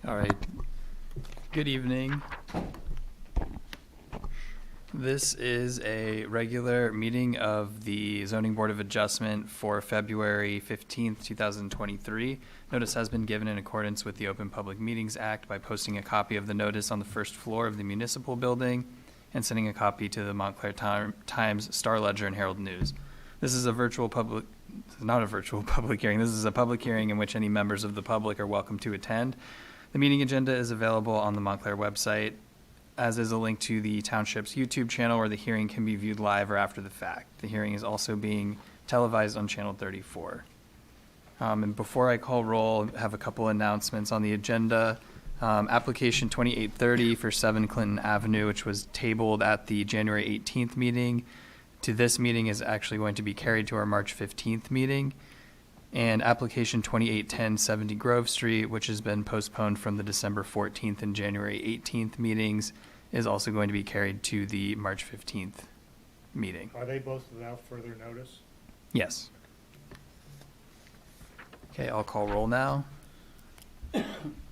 All right. Good evening. This is a regular meeting of the Zoning Board of Adjustment for February 15th, 2023. Notice has been given in accordance with the Open Public Meetings Act by posting a copy of the notice on the first floor of the municipal building and sending a copy to the Montclair Times, Star Ledger, and Herald News. This is a virtual public, not a virtual public hearing. This is a public hearing in which any members of the public are welcome to attend. The meeting agenda is available on the Montclair website, as is a link to the township's YouTube channel where the hearing can be viewed live or after the fact. The hearing is also being televised on Channel 34. And before I call roll, I have a couple announcements on the agenda. Application 2830 for 7 Clinton Avenue, which was tabled at the January 18th meeting, to this meeting is actually going to be carried to our March 15th meeting. And application 2810 70 Grove Street, which has been postponed from the December 14th and January 18th meetings, is also going to be carried to the March 15th meeting. Are they both without further notice? Yes. Okay, I'll call roll now.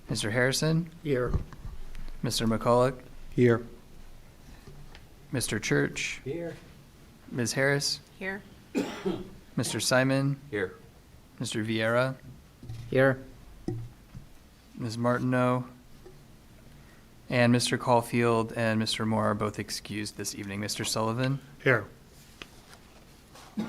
Mr. Harrison? Here. Mr. McCulloch? Here. Mr. Church? Here. Ms. Harris? Here. Mr. Simon? Here. Mr. Vieira? Here. Ms. Martineau? And Mr. Caulfield and Mr. Moore are both excused this evening. Mr. Sullivan? Here. Okay,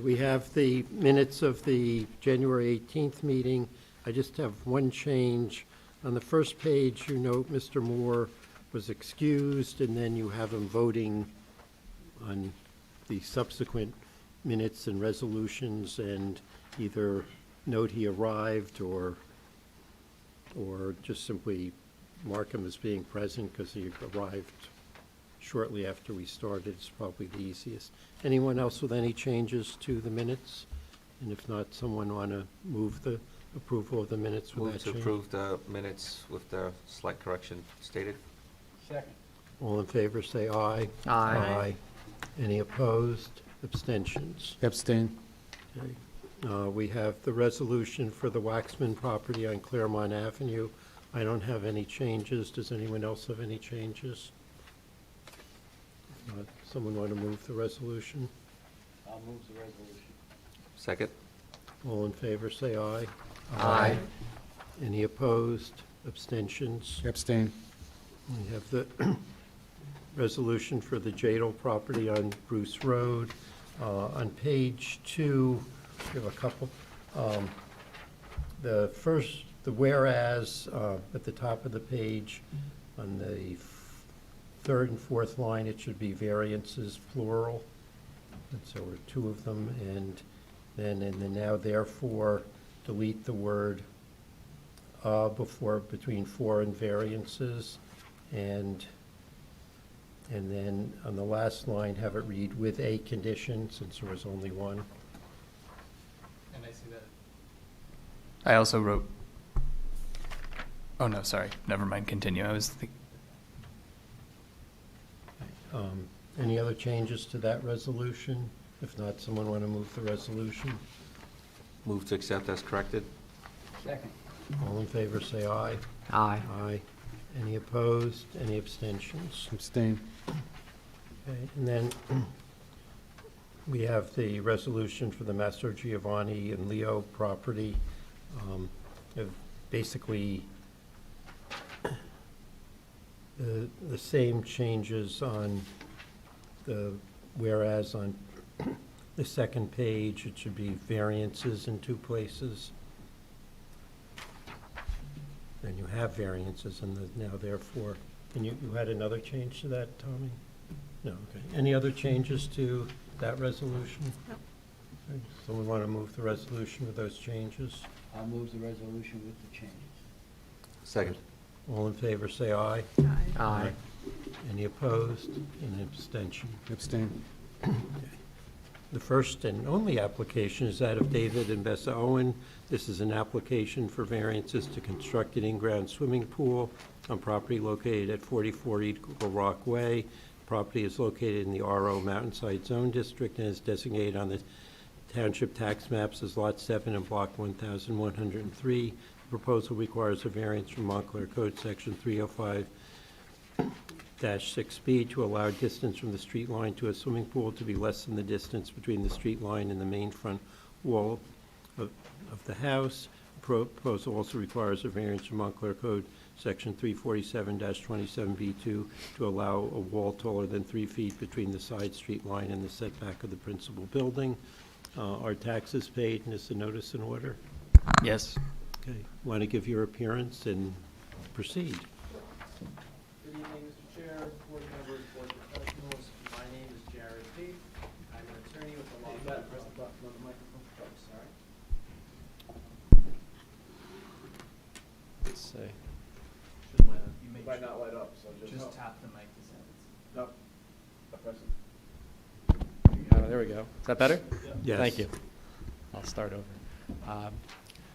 we have the minutes of the January 18th meeting. I just have one change. On the first page, you note Mr. Moore was excused, and then you have him voting on the subsequent minutes and resolutions, and either note he arrived or just simply mark him as being present because he arrived shortly after we started. It's probably the easiest. Anyone else with any changes to the minutes? And if not, someone want to move the approval of the minutes with Move that to change? approve the minutes with the slight correction stated. Second. All in favor, say aye. Aye. Any opposed? Abstentions? Abstain. Okay. We have the resolution for the Waxman property on Claremont Avenue. I don't have any changes. Does anyone else have any changes? If not, someone want to move the resolution? I'll move the resolution. Second. All in favor, say aye. Aye. Any opposed? Abstentions? Abstain. We have the resolution for the Jeydel property on Bruce Road. On page 2, we have a couple. The first, the whereas, at the top of the page, on the third and fourth line, it should be variances, plural. And so there are 2 of them. And then in the now therefore, delete the word between for and variances. And then on the last line, have it read with a condition, since there was only one. And I see that. I also wrote, oh no, sorry, never mind, continue. I was thinking. Any other changes to that resolution? If not, someone want to move the resolution? Move to accept as corrected. Second. All in favor, say aye. Aye. Aye. Any opposed? Any abstentions? Abstain. Okay, and then we have the resolution for the Mastrogiovanni and Leo property. Basically, the same changes on the whereas on the second page. It should be variances in 2 places. And you have variances in the now therefore. And you had another change to that, Tommy? No, okay. Any other changes to that resolution? No. Okay, someone want to move the resolution with those changes? I'll move the resolution with the changes. Second. All in favor, say aye. Aye. Any opposed? Any abstention? Abstain. The first and only application is that of David and Besa Owen. This is an application for variances to construct an in-ground swimming pool on property located at 44 Eagle Rock Way. Property is located in the RO Mountainside Zone District and is designated on the township tax maps as Lot 7 and Block 1103. proposal requires a variance from Montclair Code Section 305-6B to allow distance from the street line to a swimming pool to be less than the distance between the street line and the main front wall of the house. Proposal also requires a variance from Montclair Code Section 347-27B2 to allow a wall taller than 3 feet between the side street line and the setback of the principal building. Are taxes paid, and is the notice in order? Yes. Okay, want to give your appearance and proceed. Good evening, Mr. Chair, board members, board professionals. My name is Jared Pate. I'm an attorney with the law firm. Press the button on the microphone. Oh, sorry. Let's see. Should light up. You might not light up, so just tap the mic to send it. No. I press it. There we go. Is that better? Yes. Thank you. I'll start over.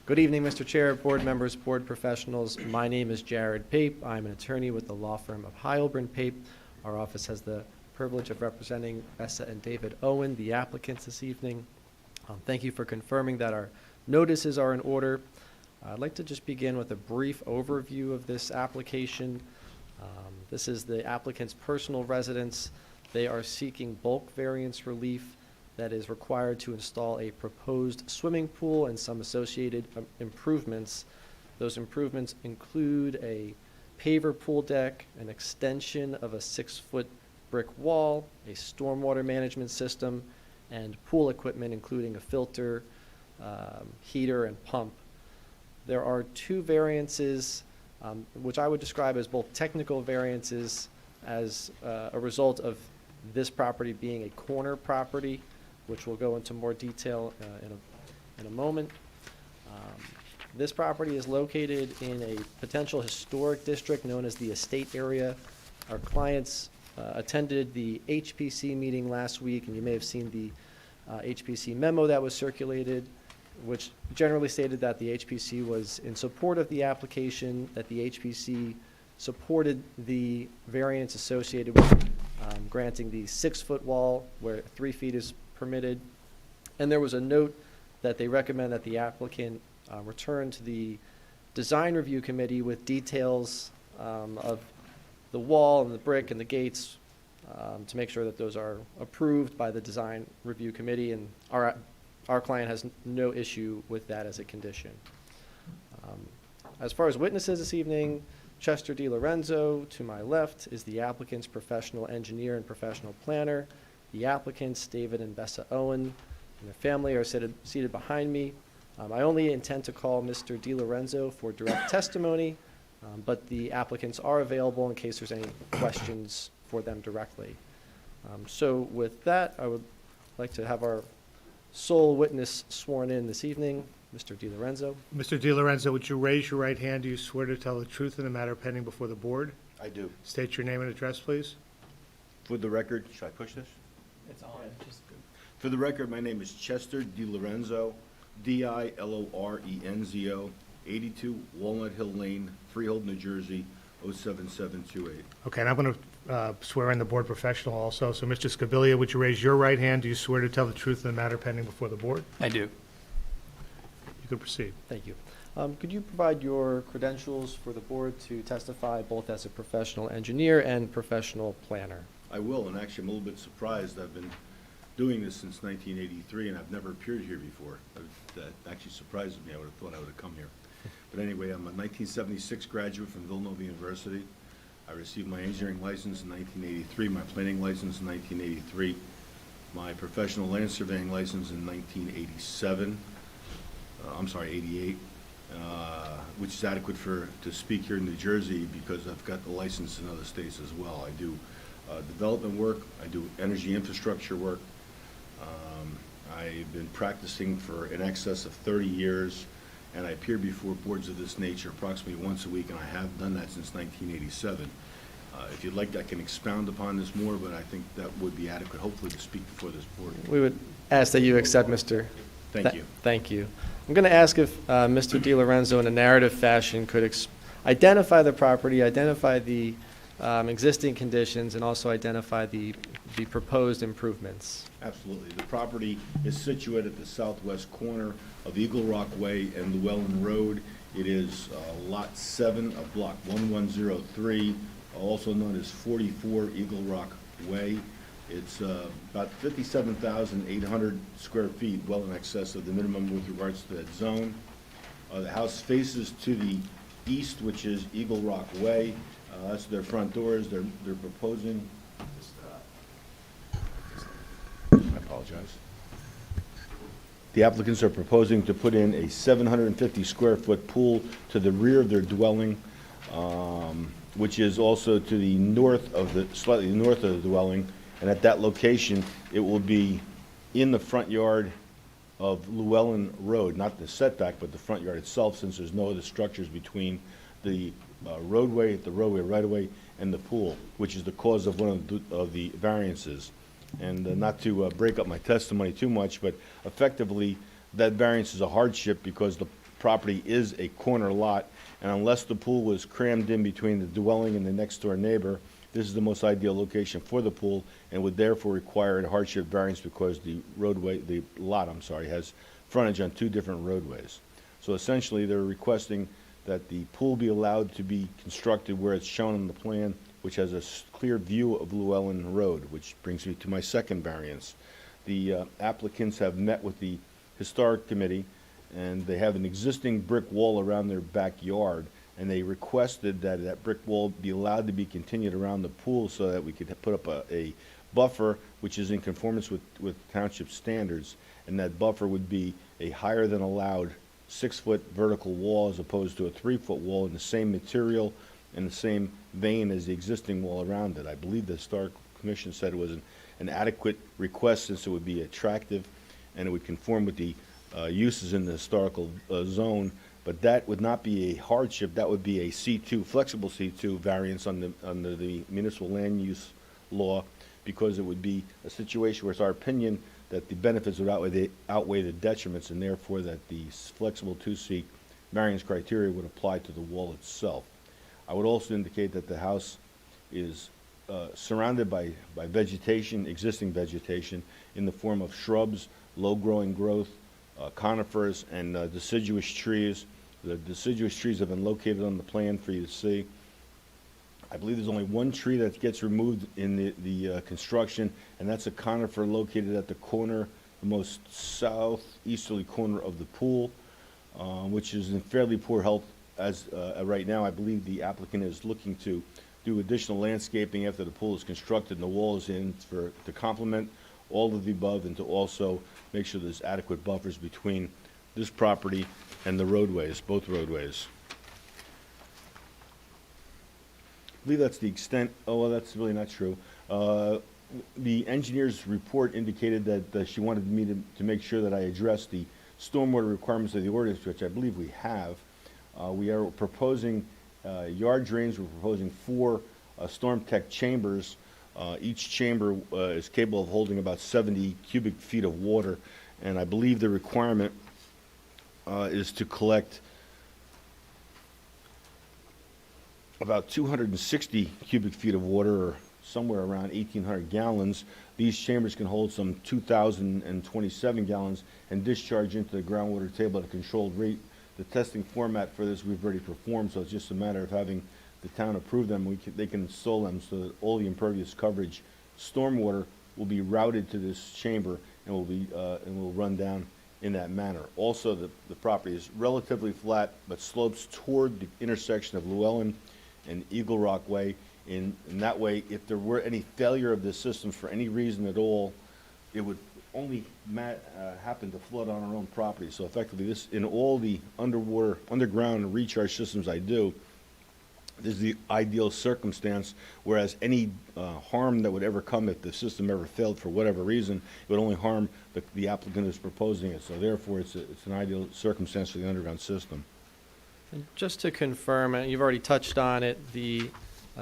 Good evening, Mr. Chair, board members, board professionals. My name is Jared Pape. I'm an attorney with the law firm of Heilbrunn Pape. Our office has the privilege of representing Besa and David Owen, the applicants this evening. Thank you for confirming that our notices are in order. I'd like to just begin with a brief overview of this application. This is the applicant's personal residence. They are seeking bulk variance relief that is required to install a proposed swimming pool and some associated improvements. Those improvements include a paver pool deck, an extension of a 6-foot brick wall, a stormwater management system, and pool equipment including a filter, heater, and pump. There are 2 variances, which I would describe as both technical variances as a result of this property being a corner property, which we'll go into more detail in a moment. This property is located in a potential historic district known as the estate area. Our clients attended the HPC meeting last week, and you may have seen the HPC memo that was circulated, which generally stated that the HPC was in support of the application, that the HPC supported the variance associated with granting the 6-foot wall where 3 feet is permitted. And there was a note that they recommend that the applicant return to the design review committee with details of the wall and the brick and the gates to make sure that those are approved by the design review committee, and our client has no issue with that as a condition. As far as witnesses this evening, Chester DiLorenzo, to my left, is the applicant's professional engineer and professional planner. The applicants, David and Besa Owen, and their family are seated behind me. I only intend to call Mr. DiLorenzo for direct testimony, but the applicants are available in case there's any questions for them directly. So with that, I would like to have our sole witness sworn in this evening, Mr. DiLorenzo. Mr. DiLorenzo, would you raise your right hand? Do you swear to tell the truth in the matter pending before the board? I do. State your name and address, please. For the record, should I push this? It's on. Just For the record, my name is Chester DiLorenzo, DiLorenzo, 82 Walnut Hill Lane, Freehold, New Jersey, 07728. Okay, and I'm going to swear in the board professional also. So, Mr. Scabilia, would you raise your right hand? Do you swear to tell the truth in the matter pending before the board? I do. You can proceed. Thank you. Could you provide your credentials for the board to testify both as a professional engineer and professional planner? I will, and actually I'm a little bit surprised. I've been doing this since 1983, and I've never appeared here before. That actually surprises me. I would have thought I would have come here. But anyway, I'm a 1976 graduate from Villanova University. I received my engineering license in 1983, my planning license in 1983, my professional land surveying license in 1987. 88, which is adequate to speak here in New Jersey because I've got the license in other states as well. I do development work, I do energy infrastructure work. I've been practicing for in excess of 30 years, and I appear before boards of this nature approximately once a week, and I have done that since 1987. If you'd like, I can expound upon this more, but I think that would be adequate, hopefully, to speak before this board. We would ask that you accept, Mr. Thank you. Thank you. I'm going to ask if Mr. DiLorenzo, in a narrative fashion, could identify the property, identify the existing conditions, and also identify the proposed improvements. Absolutely. The property is situated at the southwest corner of Eagle Rock Way and Llewellyn Road It is Lot 7 of Block 1103, also known as 44 Eagle Rock Way. It's about 57,800 square feet, well in excess of the minimum with regards to that zone. The house faces to the east, which is Eagle Rock Way. That's their front doors. They're proposing, I apologize. The applicants are proposing to put in a 750 square foot pool to the rear of their dwelling, which is also to the north of the, slightly north of the dwelling. And at that location, it will be in the front yard of Llewellyn Road, not the setback, but the front yard itself, since there's no other structures between the roadway right-of-way, and the pool, which is the cause of one of the variances. And not to break up my testimony too much, but effectively, that variance is a hardship because the property is a corner lot, and unless the pool was crammed in between the dwelling and the next-door neighbor, this is the most ideal location for the pool and would therefore require a hardship variance because the lot, has frontage on two different roadways. So essentially, they're requesting that the pool be allowed to be constructed where it's shown on the plan, which has a clear view of Llewellyn Road, which brings me to my second variance. The applicants have met with the Historic Committee, and they have an existing brick wall around their backyard, and they requested that that brick wall be allowed to be continued around the pool so that we could put up a buffer, which is in conformance with township standards, and that buffer would be a higher than allowed 6-foot vertical wall as opposed to a 3-foot wall in the same material and the same vein as the existing wall around it. I believe the Historic Commission said it was an adequate request since it would be attractive and it would conform with the uses in the historical zone, but that would not be a hardship. That would be a C2, flexible C2 variance under the municipal land use law, because it would be a situation where it's our opinion that the benefits would outweigh the detriments, and therefore that the flexible 2C variance criteria would apply to the wall itself. I would also indicate that the house is surrounded by vegetation, existing vegetation, in the form of shrubs, low-growing growth, conifers, and deciduous trees. The deciduous trees have been located on the plan for you to see. I believe there's only one tree that gets removed in the construction, and that's a conifer located at the corner, the most southeasterly corner of the pool, which is in fairly poor health as right now. I believe the applicant is looking to do additional landscaping after the pool is constructed and the wall is in to complement all of the above and to also make sure there's adequate buffers between this property and the roadways, both roadways. I believe that's the extent. Oh, well, that's really not true. The engineer's report indicated that she wanted me to make sure that I address the stormwater requirements of the ordinance, which I believe we have. We are proposing yard drains. We're proposing 4 storm tech chambers. Each chamber is capable of holding about 70 cubic feet of water, and I believe the requirement is to collect about 260 cubic feet of water, or somewhere around 1,800 gallons. These chambers can hold some 2,027 gallons and discharge into the groundwater table at a controlled rate. The testing format for this we've already performed, so it's just a matter of having the town approve them. They can install them so that all the impervious coverage stormwater will be routed to this chamber and will run down in that manner. Also, the property is relatively flat but slopes toward the intersection of Llewellyn and Eagle Rock Way. In that way, if there were any failure of this system for any reason at all, it would only happen to flood on our own property. So effectively, this, in all the underground recharge systems I do, this is the ideal circumstance, whereas any harm that would ever come if the system ever failed for whatever reason, it would only harm the applicant who's proposing it. So therefore, it's an ideal circumstance for the underground system. And just to confirm, and you've already touched on it,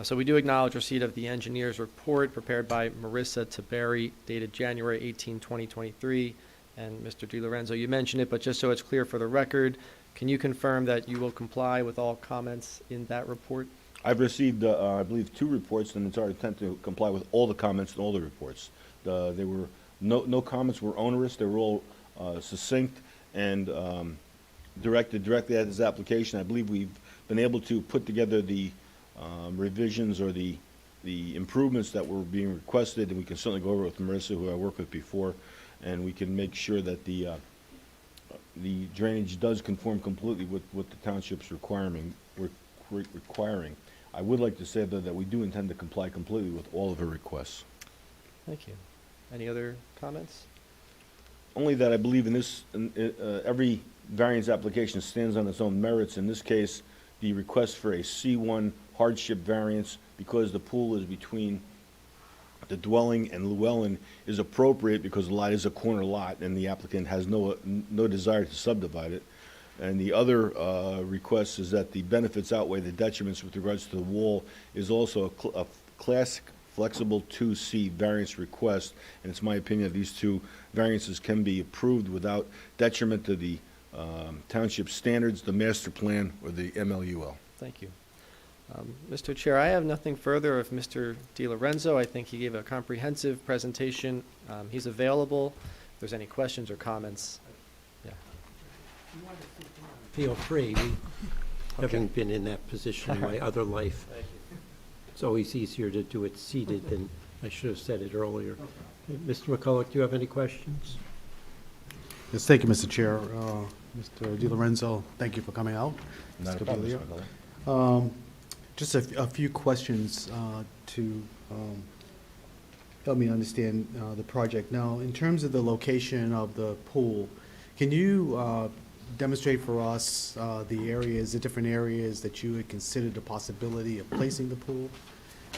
so we do acknowledge receipt of the engineer's report prepared by Marissa Taberi, dated January 18, 2023. And Mr. DiLorenzo, you mentioned it, but just so it's clear for the record, can you confirm that you will comply with all comments in that report? I've received, I believe, 2 reports, and it's our intent to comply with all the comments in all the reports. They were no comments were onerous. They were all succinct and directed directly at this application. I believe we've been able to put together the revisions or the improvements that were being requested, and we can certainly go over it with Marissa, who I worked with before, and we can make sure that the drainage does conform completely with what the township's requiring. I would like to say, though, that we do intend to comply completely with all of her requests. Thank you. Any other comments? Only that I believe every variance application stands on its own merits. In this case, the request for a C1 hardship variance, because the pool is between the dwelling and Llewellyn, is appropriate because the lot is a corner lot and the applicant has no desire to subdivide it. And the other request is that the benefits outweigh the detriments with regards to the wall, is also a classic flexible 2C variance request, and it's my opinion that these two variances can be approved without detriment to the township standards, the master plan, or the MLUL. Thank you. Mr. Chair, I have nothing further of Mr. DiLorenzo. I think he gave a comprehensive presentation. He's available. If there's any questions or comments. Yeah. Feel free. Having been in that position in my other life, it's always easier to do it seated than, I should have said it earlier. Mr. McCulloch, do you have any questions? Yes, thank you, Mr. Chair. Mr. DiLorenzo, thank you for coming out. Not a Mr. problem, Scabilia. Mr. Miller. Just a few questions to help me understand the project. Now, in terms of the location of the pool, can you demonstrate for us the different areas that you had considered the possibility of placing the pool,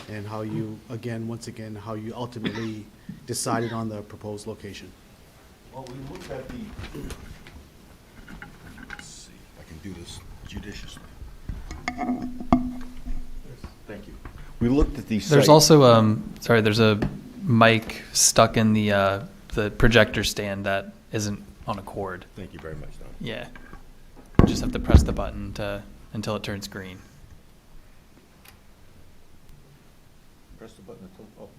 and how you, once again, how you ultimately decided on the proposed location? Well, we looked at the, let's see if I can do this judiciously. Thank you. We looked at the site. There's also, sorry, there's a mic stuck in the projector stand that isn't on a cord. Thank you very much, Don. Yeah. Just have to press the button until it turns green. Press the button until, oh,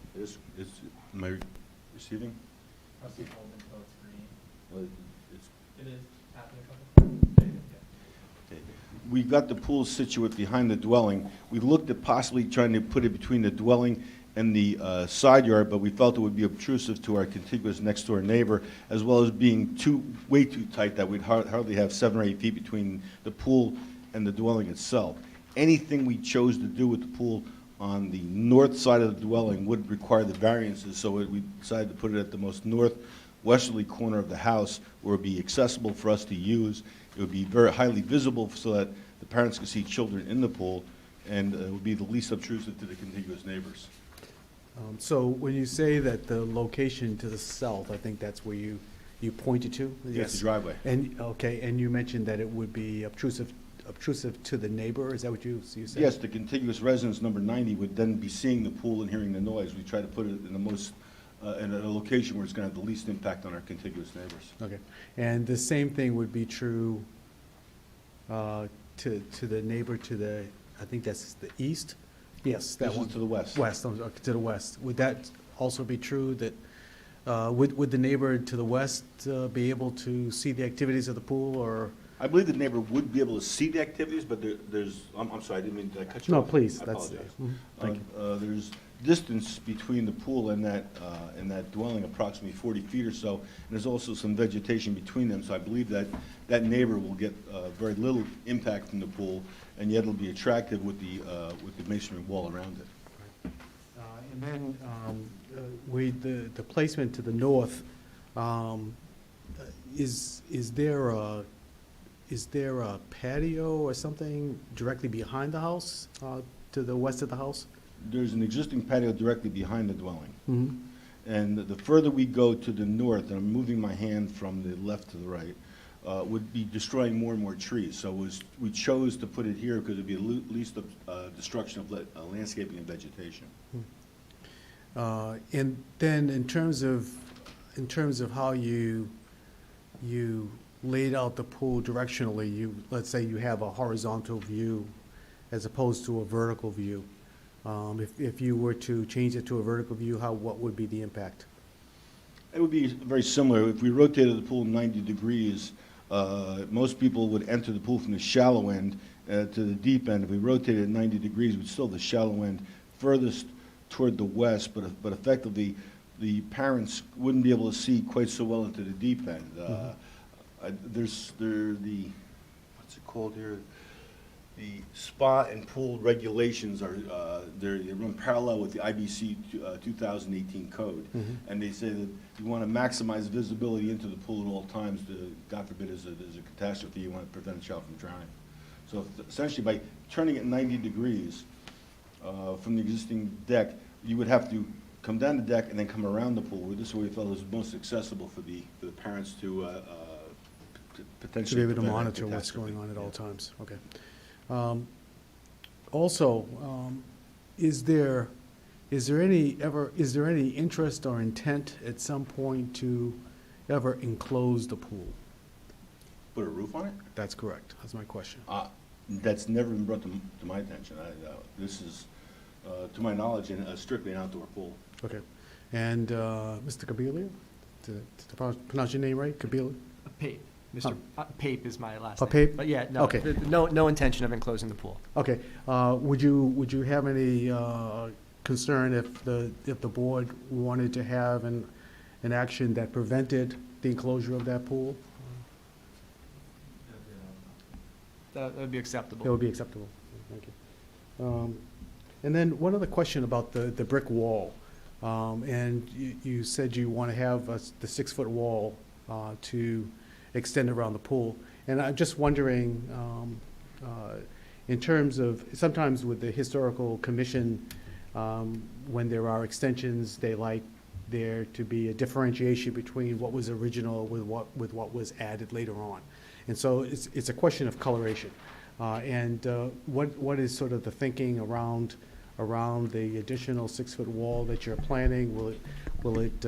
am I receiving? Press the hold until it's green. Well, It is happening a couple times. okay. We got the pool situate behind the dwelling. We looked at possibly trying to put it between the dwelling and the side yard, but we felt it would be obtrusive to our contiguous next-door neighbor, as well as being way too tight that we'd hardly have 7 or 8 feet between the pool and the dwelling itself. Anything we chose to do with the pool on the north side of the dwelling would require the variances, so we decided to put it at the most northwesterly corner of the house, where it would be accessible for us to use. It would be very highly visible so that the parents could see children in the pool, and it would be the least obtrusive to the contiguous neighbors. So when you say that the location to the south, I think that's where you pointed to? Yes, the driveway. And, okay, and you mentioned that it would be obtrusive to the neighbor, is that what you said? Yes, the contiguous residence, number 90, would then be seeing the pool and hearing the noise. We try to put it in the most, in a location where it's going to have the least impact on our contiguous neighbors. Okay, and the same thing would be true to the neighbor to the, I think that's the east? Yes, that This one. is to the west. West, to the west. Would that also be true that, would the neighbor to the west be able to see the activities of the pool, or? I believe the neighbor would be able to see the activities, but there's, I'm sorry, I didn't mean to cut you No, off. please, I that's. apologize. Thank you. There's distance between the pool and that dwelling, approximately 40 feet or so, and there's also some vegetation between them, so I believe that that neighbor will get very little impact from the pool, and yet it'll be attractive with the masonry wall around it. And then, the placement to the north, is there a patio or something directly behind the house, to the west of the house? There's an existing patio directly behind the dwelling. Mm-hmm. And the further we go to the north, and I'm moving my hand from the left to the right, would be destroying more and more trees. So we chose to put it here because it'd be least destruction of landscaping and vegetation. And then in terms of how you laid out the pool directionally, let's say you have a horizontal view as opposed to a vertical view. If you were to change it to a vertical view, what would be the impact? It would be very similar. If we rotated the pool 90 degrees, most people would enter the pool from the shallow end to the deep end. If we rotated it 90 degrees, we'd still have the shallow end furthest toward the west, but effectively, the parents wouldn't be able to see quite so well into the deep end. What's it called here? The spa and pool regulations are, they run parallel with the IBC 2018 code. And they say that you want to maximize visibility into the pool at all times to, God forbid, there's a catastrophe, you want to prevent a child from drowning. So essentially, by turning it 90 degrees from the existing deck, you would have to come down the deck and then come around the pool. This is where we felt it was most accessible for the parents to potentially To be able to prevent a monitor what's catastrophe. going on at all times, okay. Also, is there any interest or intent at some point to ever enclose the pool? Put a roof on it? That's correct, that's my question. That's never been brought to my attention. This is, to my knowledge, strictly an outdoor pool. Okay, and Mr. Cabilia, to pronounce your name right, Cabilia? Pape. Mr. Pape is my last Oh, name. Pape? But yeah, no, Okay. no intention of enclosing the pool. Okay, would you have any concern if the board wanted to have an action that prevented the enclosure of that pool? That would be acceptable. That would be acceptable, thank you. And then one other question about the brick wall. And you said you want to have the 6-foot wall to extend around the pool. And I'm just wondering, in terms of, sometimes with the historical commission, when there are extensions, they like there to be a differentiation between what was original with what was added later on. And so it's a question of coloration. And what is sort of the thinking around the additional 6-foot wall that you're planning? Will it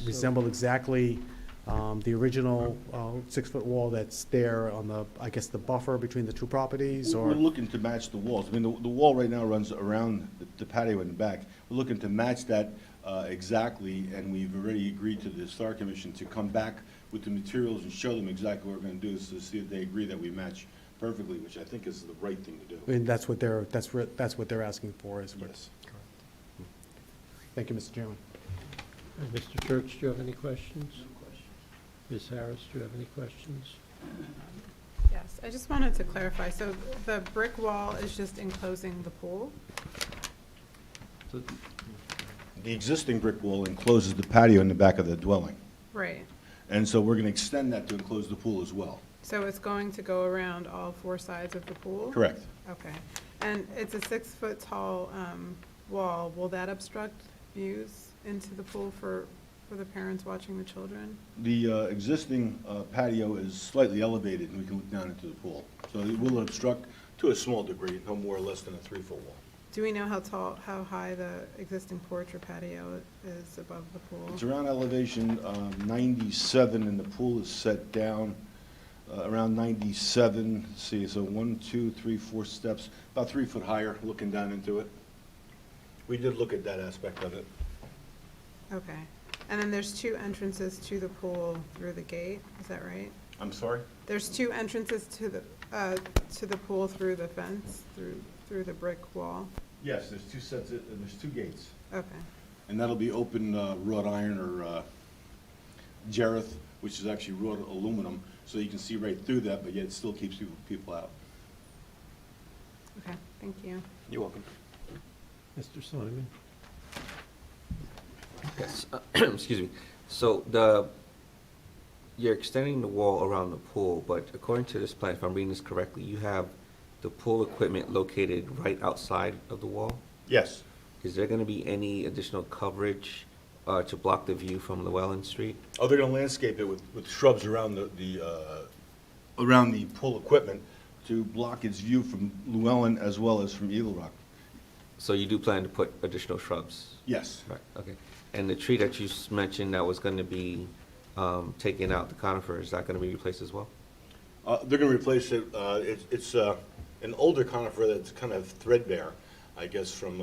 resemble exactly the original 6-foot wall that's there on the, I guess, the buffer between the two properties, or? We're looking to match the walls. I mean, the wall right now runs around the patio in the back. We're looking to match that exactly, and we've already agreed to the Star Commission to come back with the materials and show them exactly what we're going to do, is to see if they agree that we match perfectly, which I think is the right thing to do. And that's what they're asking for, is what? Yes. Thank you, Mr. Chairman. Mr. Church, do you have any questions? Ms. Harris, do you have any questions? Yes, I just wanted to clarify, so the brick wall is just enclosing the pool? The existing brick wall encloses the patio in the back of the dwelling. Right, And so we're going to extend that to enclose the pool as well. so it's going to go around all 4 sides of the pool? Correct. Okay, and it's a 6-foot tall wall, will that obstruct views into the pool for the parents watching the children? The existing patio is slightly elevated, and we can look down into the pool. So it will obstruct to a small degree, no more or less than a 3-foot wall. Do we know how high the existing porch or patio is above the pool? It's around elevation 97, and the pool is set down around 97. Let's see, so 1, 2, 3, 4 steps, about 3 foot higher, looking down into it. We did look at that aspect of it. Okay, and then there's 2 entrances to the pool through the gate, is that right? I'm sorry? There's 2 entrances to the pool through the fence, through the brick wall? Yes, there's 2 sets, there's 2 gates. Okay, And that'll be open wrought iron or jarreth, which is actually wrought aluminum, so you can see right through that, but yet it still keeps people out. okay, thank you. You're welcome. Mr. Simon? Yes, excuse me. So you're extending the wall around the pool, but according to this plan, if I'm reading this correctly, you have the pool equipment located right outside of the wall? Yes. Is there going to be any additional coverage to block the view from Llewellyn Street? Oh, they're gonna landscape it with shrubs around around the pool equipment to block its view from Llewellyn as well as from Eagle Rock. So you do plan to put additional shrubs? Yes. Right, okay. And the tree that you mentioned that was going to be taken out, the conifer, is that going to be replaced as well? They're gonna replace it, it's an older conifer that's kind of threadbare, I guess, from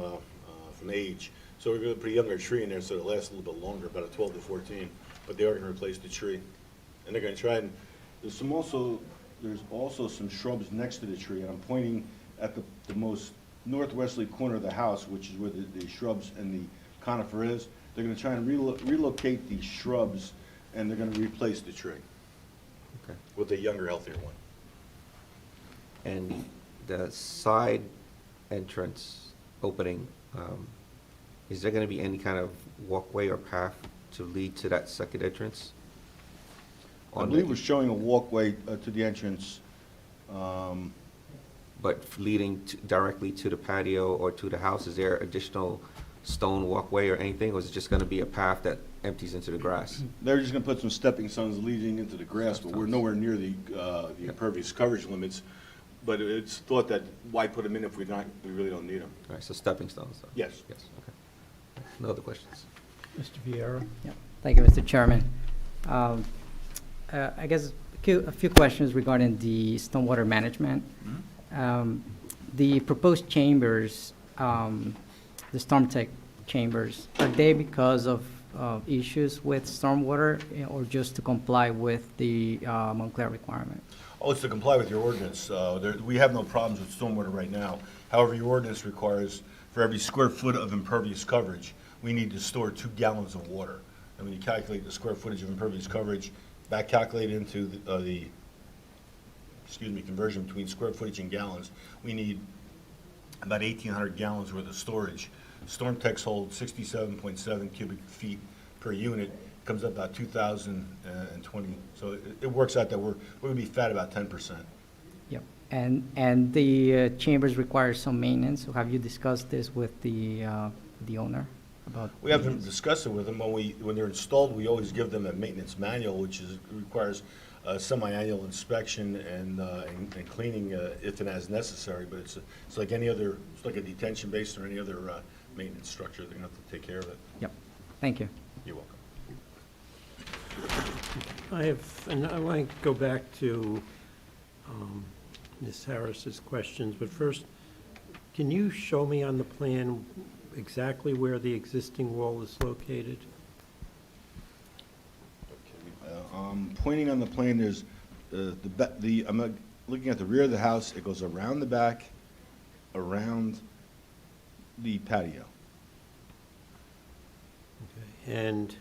age. So we're gonna put a younger tree in there so it lasts a little bit longer, about a 12 to 14, but they are gonna replace the tree. And they're gonna try and, There's also some shrubs next to the tree, and I'm pointing at the most northwesterly corner of the house, which is where the shrubs and the conifer is. They're gonna try and relocate the shrubs, and they're gonna replace the tree Okay. with a younger, healthier one. And the side entrance opening, is there gonna be any kind of walkway or path to lead to that second entrance? I On believe the- we're showing a walkway to the entrance. But leading directly to the patio or to the house, is there additional stone walkway or anything, or is it just gonna be a path that empties into the grass? They're just gonna put some stepping stones leading into the grass, but we're nowhere near the impervious coverage limits. But it's thought that why put them in if we really don't need them? All right, so stepping stones, though? Yes. Yes, okay. No other questions? Mr. Viera? Yeah. Thank you, Mr. Chairman. I guess a few questions regarding the stormwater management. The proposed chambers, the storm tech chambers, are they because of issues with stormwater or just to comply with the Montclair requirement? Oh, it's to comply with your ordinance. We have no problems with stormwater right now. However, your ordinance requires for every square foot of impervious coverage, we need to store 2 gallons of water. And when you calculate the square footage of impervious coverage, back calculate into the conversion between square footage and gallons, we need about 1,800 gallons worth of storage. Storm techs hold 67.7 cubic feet per unit, comes up about 2,020. So it works out that we're gonna be fat about 10%. Yep. And the chambers require some maintenance. So have you discussed this with the owner about? We haven't maintenance? discussed it with them. When they're installed, we always give them a maintenance manual, which requires a semi-annual inspection and cleaning if and as necessary. But it's like any other, it's like a detention basin or any other maintenance structure. They're gonna have to take care of it. Yep. Thank you. You're welcome. And I want to go back to Ms. Harris's questions, but first, can you show me on the plan exactly where the existing wall is located? Pointing on the plan, there's I'm looking at the rear of the house. It goes around the back, around the patio. Okay. And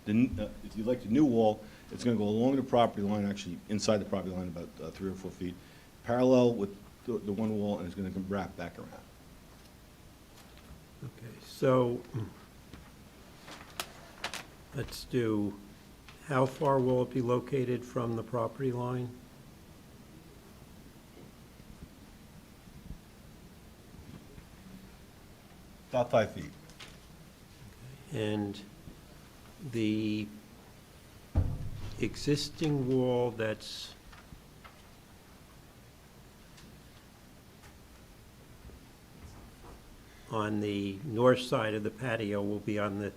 If you like the new wall, it's going to go along the property line, actually inside the property line about 3 or 4 feet, parallel with the one wall, and it's going to wrap back around. okay, so let's do, how far will it be located from the property line? About 5 feet. And the existing wall that's on the north side of the patio will be on the,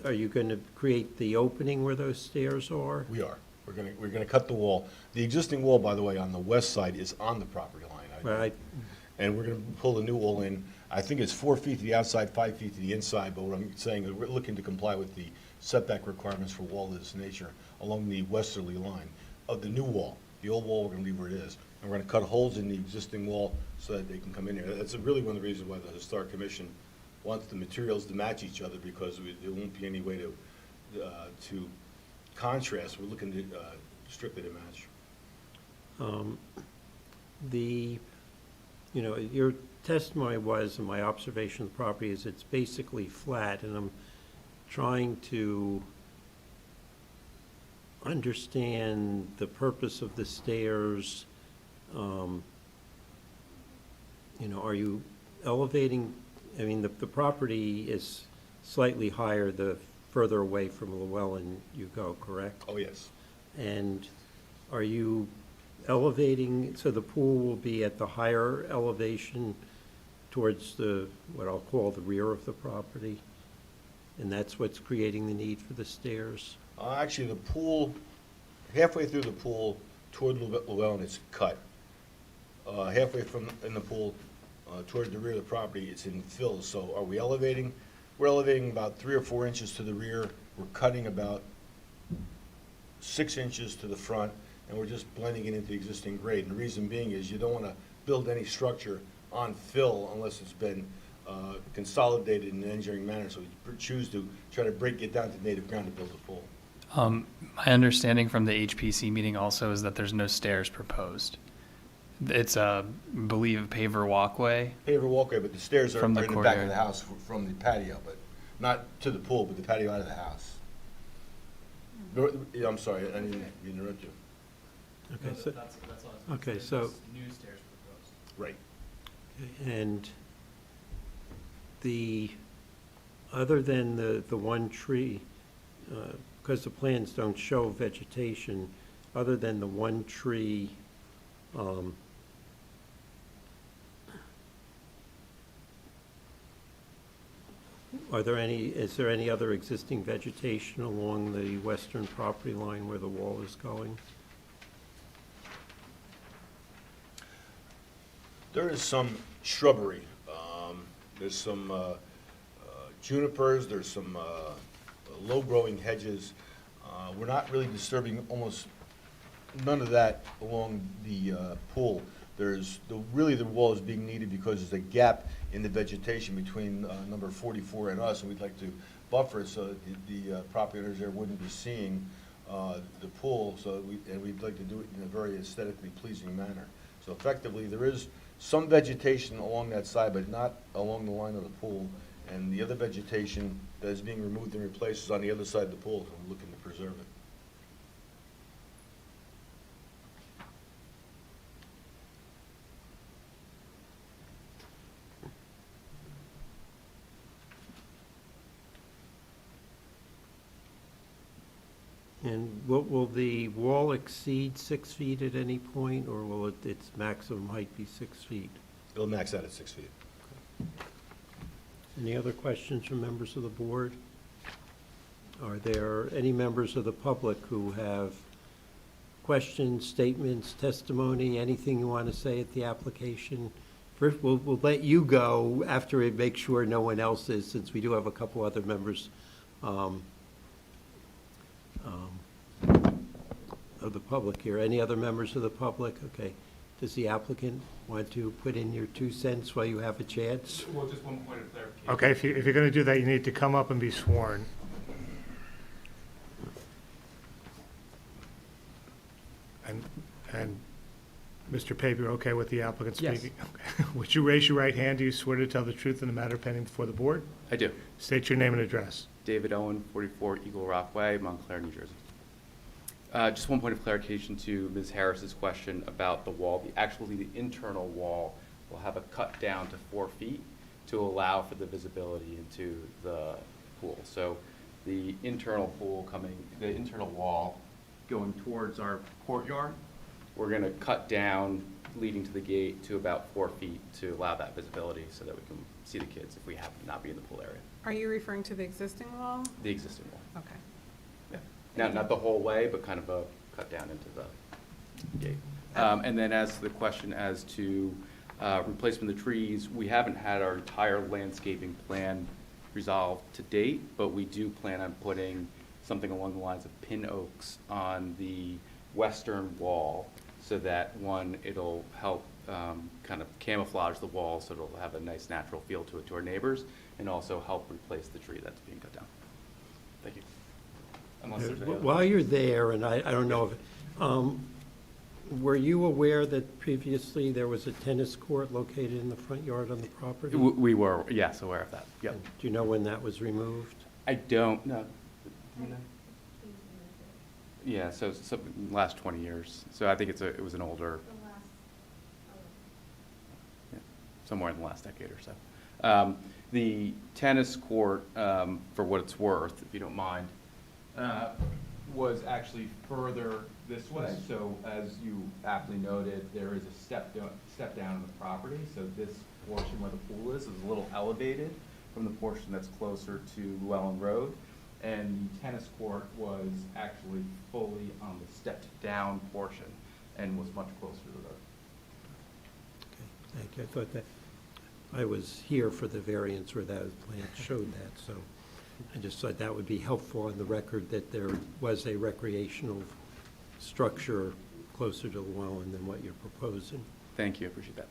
are you going to create the opening where those stairs are? We are. We're gonna cut the wall. The existing wall, by the way, on the west side is on the property line. Right. And we're gonna pull the new wall in. I think it's 4 feet to the outside, 5 feet to the inside, but what I'm saying is we're looking to comply with the setback requirements for wall of this nature along the westerly line of the new wall. The old wall, we're gonna leave where it is. And we're gonna cut holes in the existing wall so that they can come in here. That's really one of the reasons why the Historic Commission wants the materials to match each other, because there won't be any way to contrast. We're looking to strictly to match. Your testimony was, and my observation of the property is it's basically flat, and I'm trying to understand the purpose of the stairs. Are you elevating, I mean, the property is slightly higher the further away from Llewellyn you go, correct? Oh, yes. And are you elevating, so the pool will be at the higher elevation towards what I'll call the rear of the property? And that's what's creating the need for the stairs? Actually, the pool, halfway through the pool toward Llewellyn, it's cut. Halfway in the pool toward the rear of the property, it's in fill. So are we elevating? We're elevating about 3 or 4 inches to the rear. We're cutting about 6 inches to the front, and we're just blending it into the existing grade. And the reason being is you don't want to build any structure on fill unless it's been consolidated in an engineering manner, so we choose to try to break it down to native ground to build a pool. My understanding from the HPC meeting also is that there's no stairs proposed. It's I believe, a paver walkway. Paver walkway, but the stairs are From the in the back of courtyard. the house from the patio, but not to the pool, but the patio out of the house. I'm sorry, I didn't interrupt you. Okay, so, That's okay, so, new stairs proposed. Right. and other than the one tree, because the plans don't show vegetation, other than the one tree, is there any other existing vegetation along the western property line where the wall is going? There is some shrubbery. There's some junipers, there's some low-growing hedges. We're not really disturbing almost none of that along the pool. Really the wall is being needed because there's a gap in the vegetation between number 44 and us, and we'd like to buffer it so that the property owners there wouldn't be seeing the pool, and we'd like to do it in a very aesthetically pleasing manner. So effectively, there is some vegetation along that side, but not along the line of the pool, and the other vegetation that is being removed and replaced is on the other side of the pool, so we're looking to preserve it. And will the wall exceed 6 feet at any point, or will its maximum height be 6 feet? It'll max out at 6 feet. Any other questions from members of the board? Are there any members of the public who have questions, statements, testimony, anything you want to say at the application? First, we'll let you go after we make sure no one else is, since we do have a couple other members of the public here. Any other members of the public? Okay. Does the applicant want to put in your 2 cents while you have a chance? Well, just one point of clarification. Okay, if you're going to do that, you need to come up and be sworn. And Mr. Pape, you're okay with the applicant Yes. speaking? Okay. Would you raise your right hand? Do you swear to tell the truth in the matter pending before the board? I do. State your name and address. David Owen, 44 Eagle Rock Way, Montclair, New Jersey. Just one point of clarification to Ms. Harris's question about the wall. Actually, the internal wall will have a cut down to 4 feet to allow for the visibility into the pool. So the internal wall going towards our courtyard, we're going to cut down leading to the gate to about 4 feet to allow that visibility so that we can see the kids if we happen to not be in the pool area. Are you referring to the existing wall? The existing wall. Okay. Yeah. Not the whole way, but kind of a cut down into the gate. And then as to the question as to replacement of the trees, we haven't had our entire landscaping plan resolved to date, but we do plan on putting something along the lines of pin oaks on the western wall so that, one, it'll help kind of camouflage the wall so it'll have a nice natural feel to it to our neighbors, and also help replace the tree that's being cut down. Thank you. Unless there's any other While you're there, and I don't know if, were you aware that previously there was a tennis court located in the front yard on the property? We were, yes, aware of that. Yep. Do you know when that was removed? I don't know. Yeah, so last 20 years. So I think it was an older, yeah, somewhere in the last decade or so. The tennis court, for what it's worth, if you don't mind, was actually further this way. So as you aptly noted, there is a step down in the property. So this portion where the pool is a little elevated from the portion that's closer to Llewellyn Road. And the tennis court was actually fully on the stepped down portion and was much closer to the road. Okay, thank you. I thought that, I was here for the variance where that plan showed that, so I just thought that would be helpful on the record that there was a recreational structure closer to Llewellyn than what you're proposing. Thank you, I appreciate that.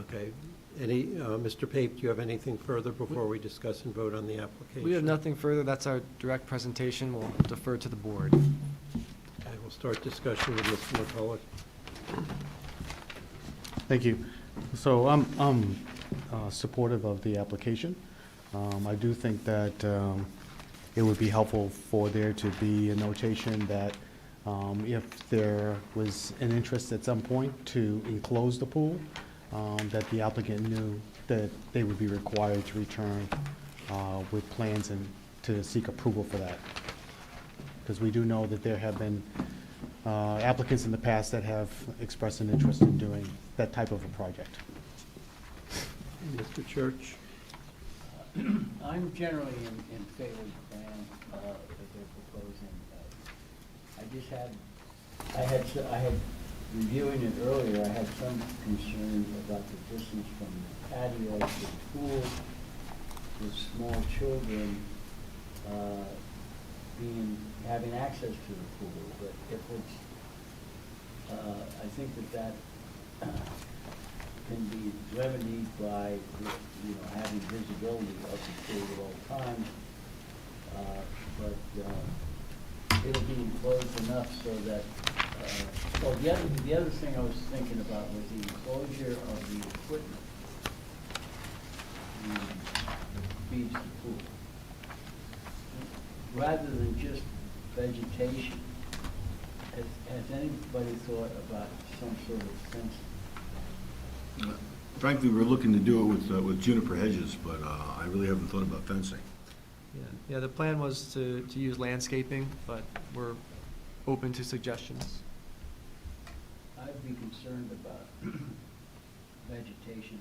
Okay. Mr. Pape, do you have anything further before we discuss and vote on the application? We have nothing further. That's our direct presentation. We'll defer to the board. Okay, we'll start discussion with Mr. McCullough. Thank you. So I'm supportive of the application. I do think that it would be helpful for there to be a notation that if there was an interest at some point to enclose the pool, that the applicant knew that they would be required to return with plans and to seek approval for that. Because we do know that there have been applicants in the past that have expressed an interest in doing that type of a project. Mr. Church? I'm generally in favor of the plan that they're proposing. I had, reviewing it earlier, I had some concerns about the distance from the patio to the pool, with small children having access to the pool. But if it's, I think that can be remedied by, having visibility of the pool at all times. But it'll be enclosed enough so that, the other thing I was thinking about was the enclosure of the equipment feeds the pool. Rather than just vegetation, has anybody thought about some sort of fence? Frankly, we're looking to do it with juniper hedges, but I really haven't thought about fencing. Yeah, the plan was to use landscaping, but we're open to suggestions. I'd be concerned about vegetation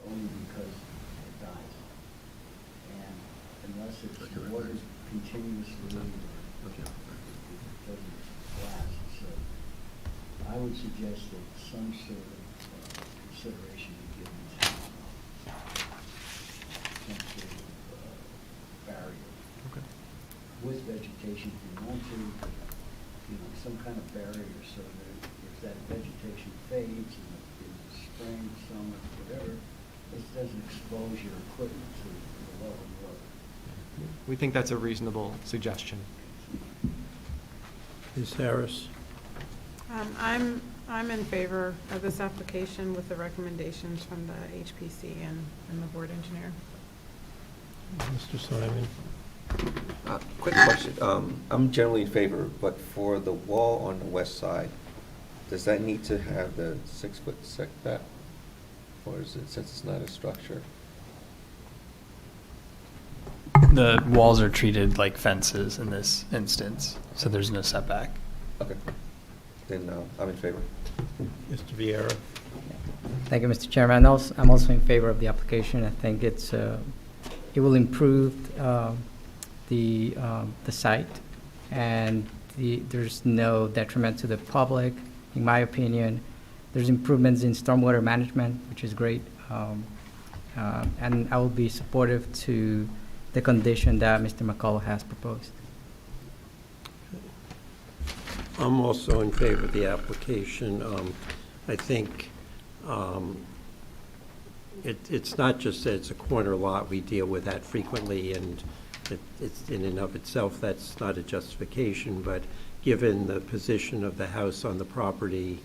only because it dies. And unless it's watered continuously, it doesn't last. So I would suggest that some sort of consideration be given to some sort of barrier. Okay. With vegetation, if you want to, some kind of barrier so that if that vegetation fades in the spring, summer, whatever, it doesn't expose your equipment to the level of road. We think that's a reasonable suggestion. Ms. Harris? I'm in favor of this application with the recommendations from the HPC and the board engineer. Mr. Simon? Quick question. I'm generally in favor, but for the wall on the west side, does that need to have the 6-foot setback? Or is it, since it's not a structure? The walls are treated like fences in this instance, so there's no setback. Okay. Then I'm in favor. Mr. Vieira? Thank you, Mr. Chairman. I'm also in favor of the application. I think it will improve the site, and there's no detriment to the public, in my opinion. There's improvements in stormwater management, which is great, and I will be supportive to the condition that Mr. McCullough has proposed. I'm also in favor of the application. I think it's not just that it's a corner lot. We deal with that frequently, and it's in and of itself, that's not a justification, but given the position of the house on the property,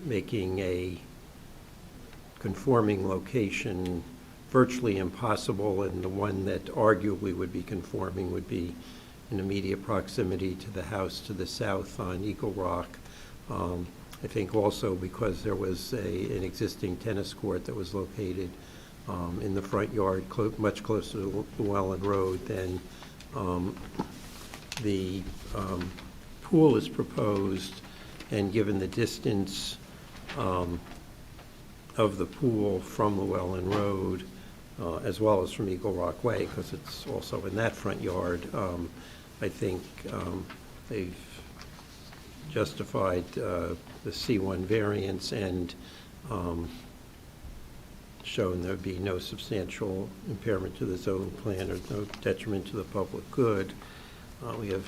making a conforming location virtually impossible, and the one that arguably would be conforming would be in immediate proximity to the house to the south on Eagle Rock. I think also because there was an existing tennis court that was located in the front yard, much closer to Llewellyn Road than the pool is proposed, and given the distance of the pool from Llewellyn Road, as well as from Eagle Rock Way, because it's also in that front yard, I think they've justified the C1 variance and shown there'd be no substantial impairment to the zone plan or no detriment to the public good. We have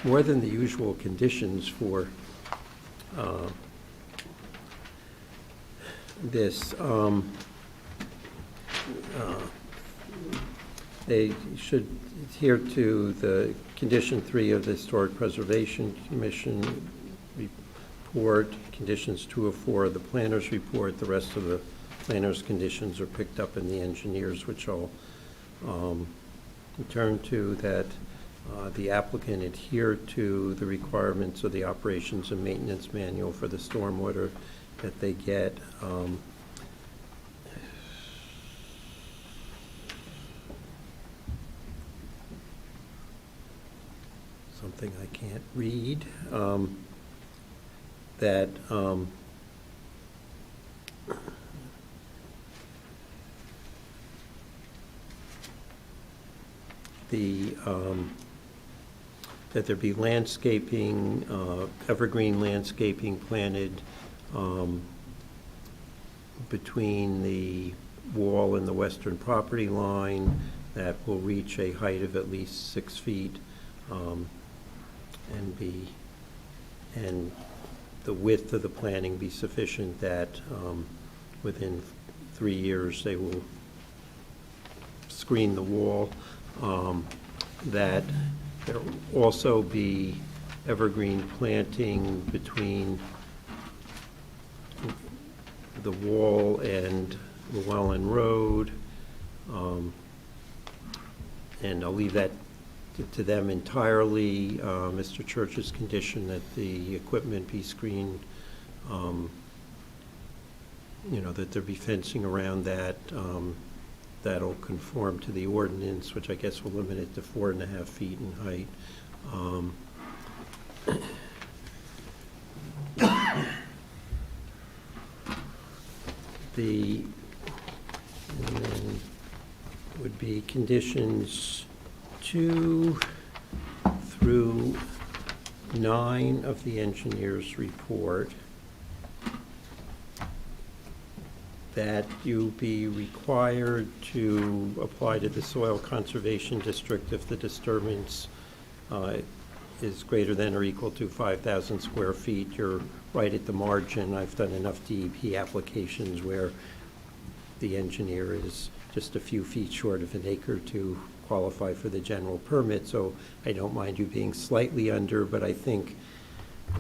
more than the usual conditions for this. They should adhere to the condition 3 of the Historic Preservation Commission report, conditions 2 of 4 of the planner's report. The rest of the planner's conditions are picked up in the engineers, which I'll return to, that the applicant adhere to the requirements of the operations and maintenance manual for the stormwater that they get. Something I can't read, that that there be landscaping, evergreen landscaping planted between the wall and the western property line that will reach a height of at least 6 feet. And the width of the planting be sufficient that within 3 years they will screen the wall. That there will also be evergreen planting between the wall and Llewellyn Road. And I'll leave that to them entirely. Mr. Church's condition that the equipment be screened, that there be fencing around that, that'll conform to the ordinance, which I guess will limit it to 4.5 feet in height. And then would be conditions 2 through 9 of the engineer's report, that you be required to apply to the Soil Conservation District if the disturbance is greater than or equal to 5,000 square feet. You're right at the margin. I've done enough DEP applications where the engineer is just a few feet short of an acre to qualify for the general permit, so I don't mind you being slightly under, but I think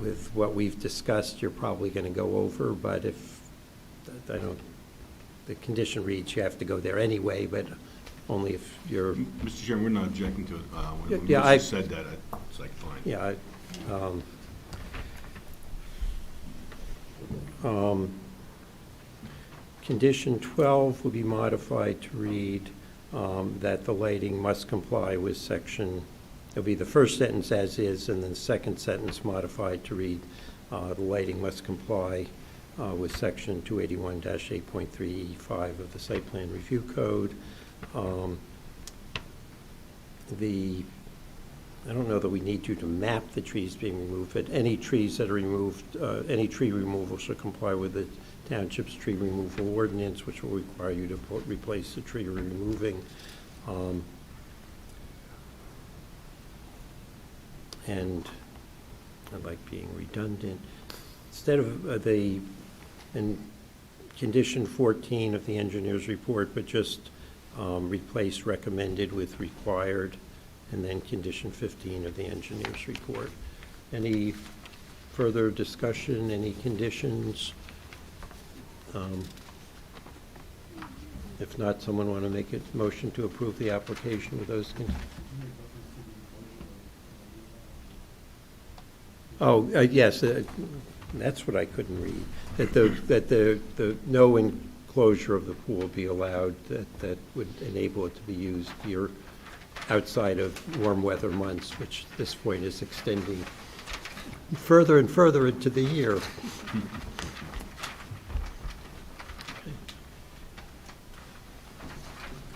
with what we've discussed, you're probably going to go over, but if, I don't, the condition reads you have to go there anyway, but only if you're... Mr. Chairman, we're not objecting to it. When Yeah, Mr. said that, it's like, fine. Yeah, condition 12 will be modified to read that the lighting must comply with section, it'll be the first sentence as is, and then the second sentence modified to read the lighting must comply with section 281-8.3E5 of the Site Plan Review Code. I don't know that we need you to map the trees being removed, but any trees that are removed, any tree removal should comply with the Township's tree removal ordinance, which will require you to replace the tree you're removing. And I like being redundant. Instead of in condition 14 of the engineer's report, but just replace recommended with required, and then condition 15 of the engineer's report. Any further discussion, any conditions? If not, someone want to make a motion to approve the application with those conditions? Oh, yes, that's what I couldn't read. That the no enclosure of the pool be allowed, that would enable it to be used here outside of warm weather months, which at this point is extending further and further into the year.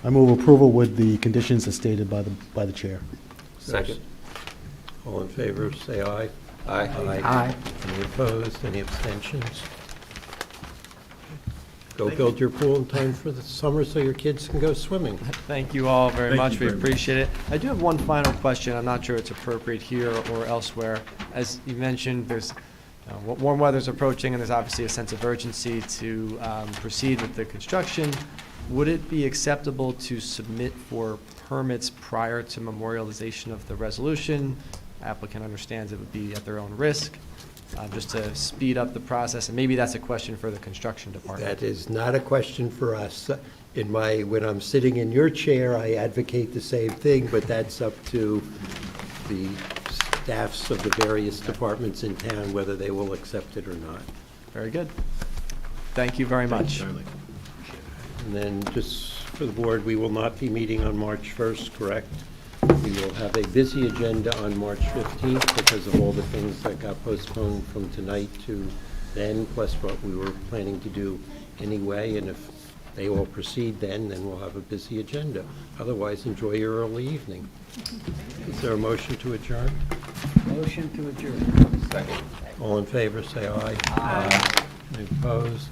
I move approval with the conditions as stated by the chair. Second. All in favor, say aye. Aye. Aye. Any opposed, any abstentions? Go build your pool in time for the summer so your kids can go swimming. Thank you all very Thank much. you We very much. appreciate it. I do have one final question. I'm not sure it's appropriate here or elsewhere. As you mentioned, there's warm weather's approaching, and there's obviously a sense of urgency to proceed with the construction. Would it be acceptable to submit for permits prior to memorialization of the resolution? Applicant understands it would be at their own risk, just to speed up the process, and maybe that's a question for the construction department. That is not a question for us. When I'm sitting in your chair, I advocate the same thing, but that's up to the staffs of the various departments in town, whether they will accept it or not. Very good. Thank you very much. Certainly. And then just for the board, we will not be meeting on March 1st, correct? We will have a busy agenda on March 15th because of all the things that got postponed from tonight to then, plus what we were planning to do anyway. And if they all proceed then we'll have a busy agenda. Otherwise, enjoy your early evening. Is there a motion to adjourn? Motion to adjourn. Second. All in favor, say aye. Aye. Any opposed?